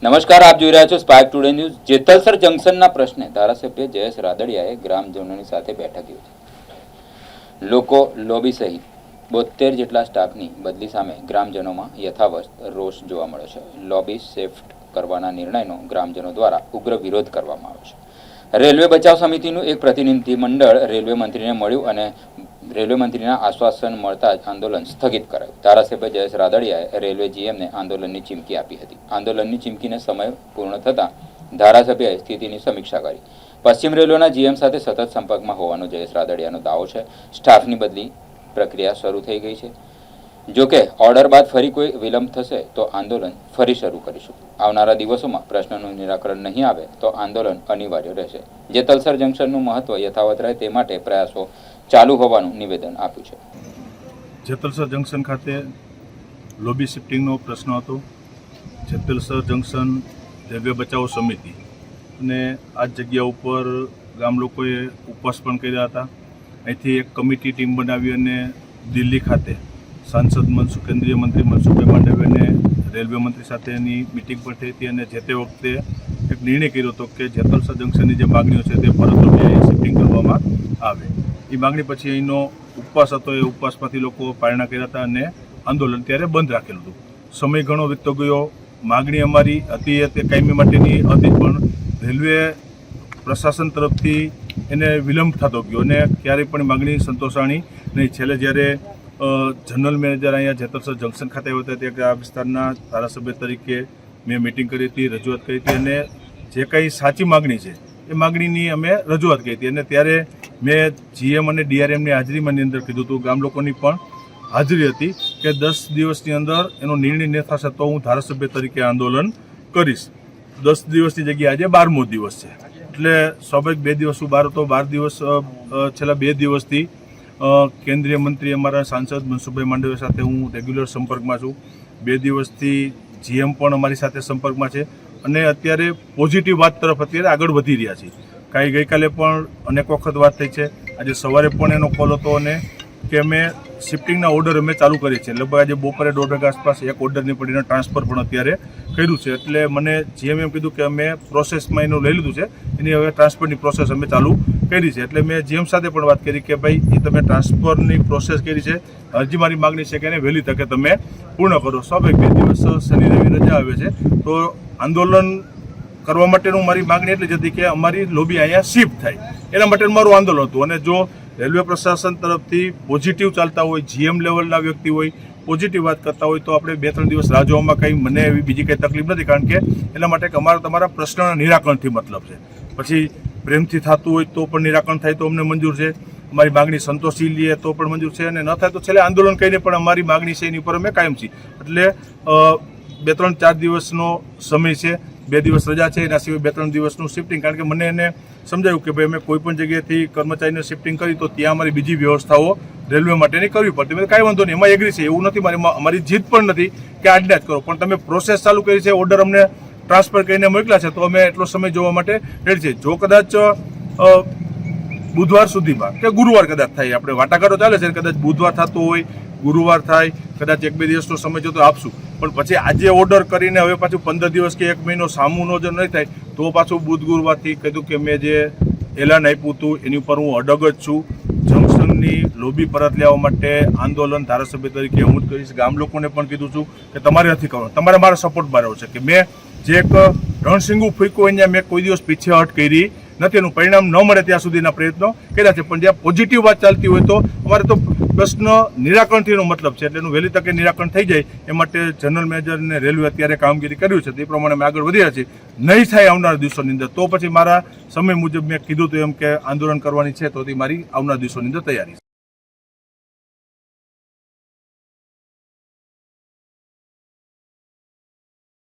નમસ્કાર, આપ જોઈ રહ્યા છો સ્પાર્ક ટુડે ન્યૂઝ। જેતલસર જંકશનના પ્રશ્ને ધારાસભ્ય જયેશ રાદડિયાએ ગ્રામજનોની સાથે બેઠક યોજી। લોકો લોબી સહિત 72 જેટલા સ્ટાફની બદલી સામે ગ્રામજનોમાં યથાવત રોષ જોવા મળ્યો છે। લોબી શિફ્ટ કરવાના નિર્ણયનો ગ્રામજનો દ્વારા ઉગ્ર વિરોધ કરવામાં આવ્યો છે। રેલવે બચાવ સમિતિનું એક પ્રતિનિધિ મંડળ રેલવે મંત્રીને મળ્યું અને રેલવે મંત્રીના આશ્વાસન મળતા જ આંદોલન સ્થગિત કરાયું। ધારાસભ્ય જયેશ રાદડિયાએ રેલવે જીએમને આંદોલનની ચીમકી આપી હતી। આંદોલનની ચીમકીને સમય પૂર્ણ થતાં ધારાસભ્યએ સ્થિતિની સમીક્ષા કરી। પશ્ચિમ રેલવેના જીએમ સાથે સતત સંપર્કમાં હોવાનો જયેશ રાદડિયાનો દાવો છે। સ્ટાફની બદલી પ્રક્રિયા શરૂ થઈ ગઈ છે। જોકે ઓર્ડર બાદ ફરી કોઈ વિલંબ થશે તો આંદોલન ફરી શરૂ કરીશું। આવનારા દિવસોમાં પ્રશ્નનું નિરાકરણ નહીં આવે તો આંદોલન અનિવાર્ય રહેશે। જેતલસર જંકશનનું મહત્વ યથાવત રહે તે માટે પ્રયાસો ચાલુ હોવાનું નિવેદન આપ્યું છે। જેતલસર જંકશન ખાતે લોબી શિફ્ટિંગનો પ્રશ્ન હતો। જેતલસર જંકશન રેલવે બચાવ સમિતિ અને આ જગ્યા ઉપર ગામ લોકોએ ઉપવાસ પણ કર્યા હતા। અહીંથી એક કમિટી ટીમ બનાવી અને દિલ્હી ખાતે સાંસદ કેન્દ્રીય મંત્રી મનસુખભાઈ માંડવિયાને રેલવે મંત્રી સાથેની મિટિંગ પણ થઈ હતી અને જે તે વખતે એક નિર્ણય કર્યો હતો કે જેતલસર જંકશનની જે માગણીઓ છે તે પરત શિફ્ટિંગ કરવામાં આવે। એ માગણી પછી અહીંનો ઉપવાસ હતો, એ ઉપવાસમાંથી લોકો પારણા કર્યા હતા અને આંદોલન ત્યારે બંધ રાખેલું હતું। સમય ઘણો વીતતો ગયો, માગણી અમારી હતી તે કાયમી માટેની હતી, પણ રેલવે પ્રશાસન તરફથી એને વિલંબ થતો ગયો અને ક્યારેય પણ માગણી સંતોષાણી નહીં। છેલ્લે જ્યારે જનરલ મેનેજર અહીંયા જેતલસર જંકશન ખાતે આવ્યા હતા ત્યારે આ વિસ્તારના ધારાસભ્ય તરીકે મેં મિટિંગ કરી હતી, રજૂઆત કરી હતી અને જે કંઈ સાચી માગણી છે એ માગણીની અમે રજૂઆત કરી હતી અને ત્યારે મેં જીએમ અને ડીઆરએમની હાજરીમાંની અંદર કીધું હતું, ગામ લોકોની પણ હાજરી હતી કે 10 દિવસની અંદર એનો નિર્ણય ન થશે તો હું ધારાસભ્ય તરીકે આંદોલન કરીશ। 10 દિવસની જગ્યાએ આજે 12મો દિવસ છે, એટલે સ્વાભાવિક 2 દિવસ હું બહાર હતો। 12 દિવસ છેલ્લા 2 દિવસથી કેન્દ્રીય મંત્રી અમારા સાંસદ મનસુખભાઈ માંડવિયા સાથે હું રેગ્યુલર સંપર્કમાં છું। 2 દિવસથી જીએમ પણ અમારી સાથે સંપર્કમાં છે અને અત્યારે પોઝિટિવ વાત તરફ અત્યારે આગળ વધી રહ્યા છીએ। કાંઈ ગઈકાલે પણ અનેક વખત વાત થઈ છે, આજે સવારે પણ એનો કોલ હતો અને કે અમે શિફ્ટિંગના ઓર્ડર અમે ચાલુ કરી છે। લગભગ આજે બપોરે 1:30 વાગ્યા આસપાસ એક ઓર્ડરની પડીને ટ્રાન્સફર પણ અત્યારે કર્યું છે। એટલે મને જીએમ એમ કીધું કે અમે પ્રોસેસમાં એનું લઈ લીધું છે, એની હવે ટ્રાન્સફરની પ્રોસેસ અમે ચાલુ કરી છે। એટલે મેં જીએમ સાથે પણ વાત કરી કે ભાઈ એ તમે ટ્રાન્સફરની પ્રોસેસ કરી છે, હજી મારી માગણી છે કે એને વહેલી તકે તમે પૂર્ણ કરો। સ્વાભાવિક 2 દિવસ શનિ રવિ રજા આવે છે તો આંદોલન કરવા માટેનું મારી માગણી એટલી જ હતી કે અમારી લોબી અહીંયા શિફ્ટ થાય, એના માટે મારું આંદોલન હતું। અને જો રેલવે પ્રશાસન તરફથી પોઝિટિવ ચાલતા હોય, જીએમ લેવલના વ્યક્તિ હોય, પોઝિટિવ વાત કરતા હોય તો આપણે 2-3 દિવસ રાહ જોવામાં કંઈ મને એવી બીજી કંઈ તકલીફ નથી, કારણ કે એના માટે તમારા પ્રશ્નના નિરાકરણથી મતલબ છે। પછી પ્રેમથી થતું હોય તો પણ નિરાકરણ થાય તો અમને મંજૂર છે, અમારી માગણી સંતોષી લઈએ તો પણ મંજૂર છે અને ન થાય તો છેલ્લે આંદોલન કરીને પણ અમારી માગણી છે એની ઉપર અમે કાયમ છીએ। એટલે 2-3-4 દિવસનો સમય છે, 2 દિવસ રજા છે, એના સિવાય 2-3 દિવસનું શિફ્ટિંગ, કારણ કે મને એને સમજાયું કે ભાઈ અમે કોઈ પણ જગ્યાએથી કર્મચારીને શિફ્ટિંગ કરી તો ત્યાં અમારી બીજી વ્યવસ્થાઓ રેલવે માટેની કરવી પડતી। મેં કાંઈ વાંધો નહીં, એમાં એગ્રી છે, એવું નથી, અમારી જીત પણ નથી કે આજના જ કરો, પણ તમે પ્રોસેસ ચાલુ કરી છે, ઓર્ડર અમને ટ્રાન્સફર કરીને મોકલ્યા છે તો અમે એટલો સમય જોવા માટે રેડી છે। જો કદાચ બુધવાર સુધીમાં કે ગુરુવાર કદાચ થાય, આપણે વાટાઘાટો ચાલે છે, કદાચ બુધવાર થતું હોય, ગુરુવાર થાય, કદાચ 1-2 દિવસનો સમય જો તો આપશું, પણ પછી આજે ઓર્ડર કરીને હવે પાછું 15 દિવસ કે 1 મહિનો સામુનો જો નહીં થાય તો પાછું બુધ ગુરુવારથી કીધું કે મેં જે એલાન આપ્યું હતું એની ઉપર હું અડગ જ છું। જંકશનની લોબી પરત લેવા માટે આંદોલન ધારાસભ્ય તરીકે હું જ કરીશ। ગામ લોકોને પણ કીધું છું કે તમારે નથી કરવાનું, તમારે મારા સપોર્ટમાં રહેવું છે, કે મેં જે એક રણસિંગું ફૂંક્યું અહીંયા મેં કોઈ દિવસ પીછેહટ કરી નથી, એનું પરિણામ ન મળે ત્યાં સુધીના પ્રયત્નો કર્યા છે, પણ જ્યાં પોઝિટિવ વાત ચાલતી હોય તો અમારે તો પ્રશ્ન નિરાકરણથીનો મતલબ છે, એટલે એનું વહેલી તકે નિરાકરણ થઈ જાય એ માટે જનરલ મેનેજર અને રેલવે અત્યારે કામગીરી કર્યું છે, તે પ્રમાણે અમે આગળ વધી રહ્યા છીએ। નહીં થાય આવનારા દિવસોની અંદર તો પછી મારા સમય મુજબ મેં કીધું હતું એમ કે આંદોલન કરવાની છે તો મારી આવનારા દિવસોની અંદર તૈયારી છે।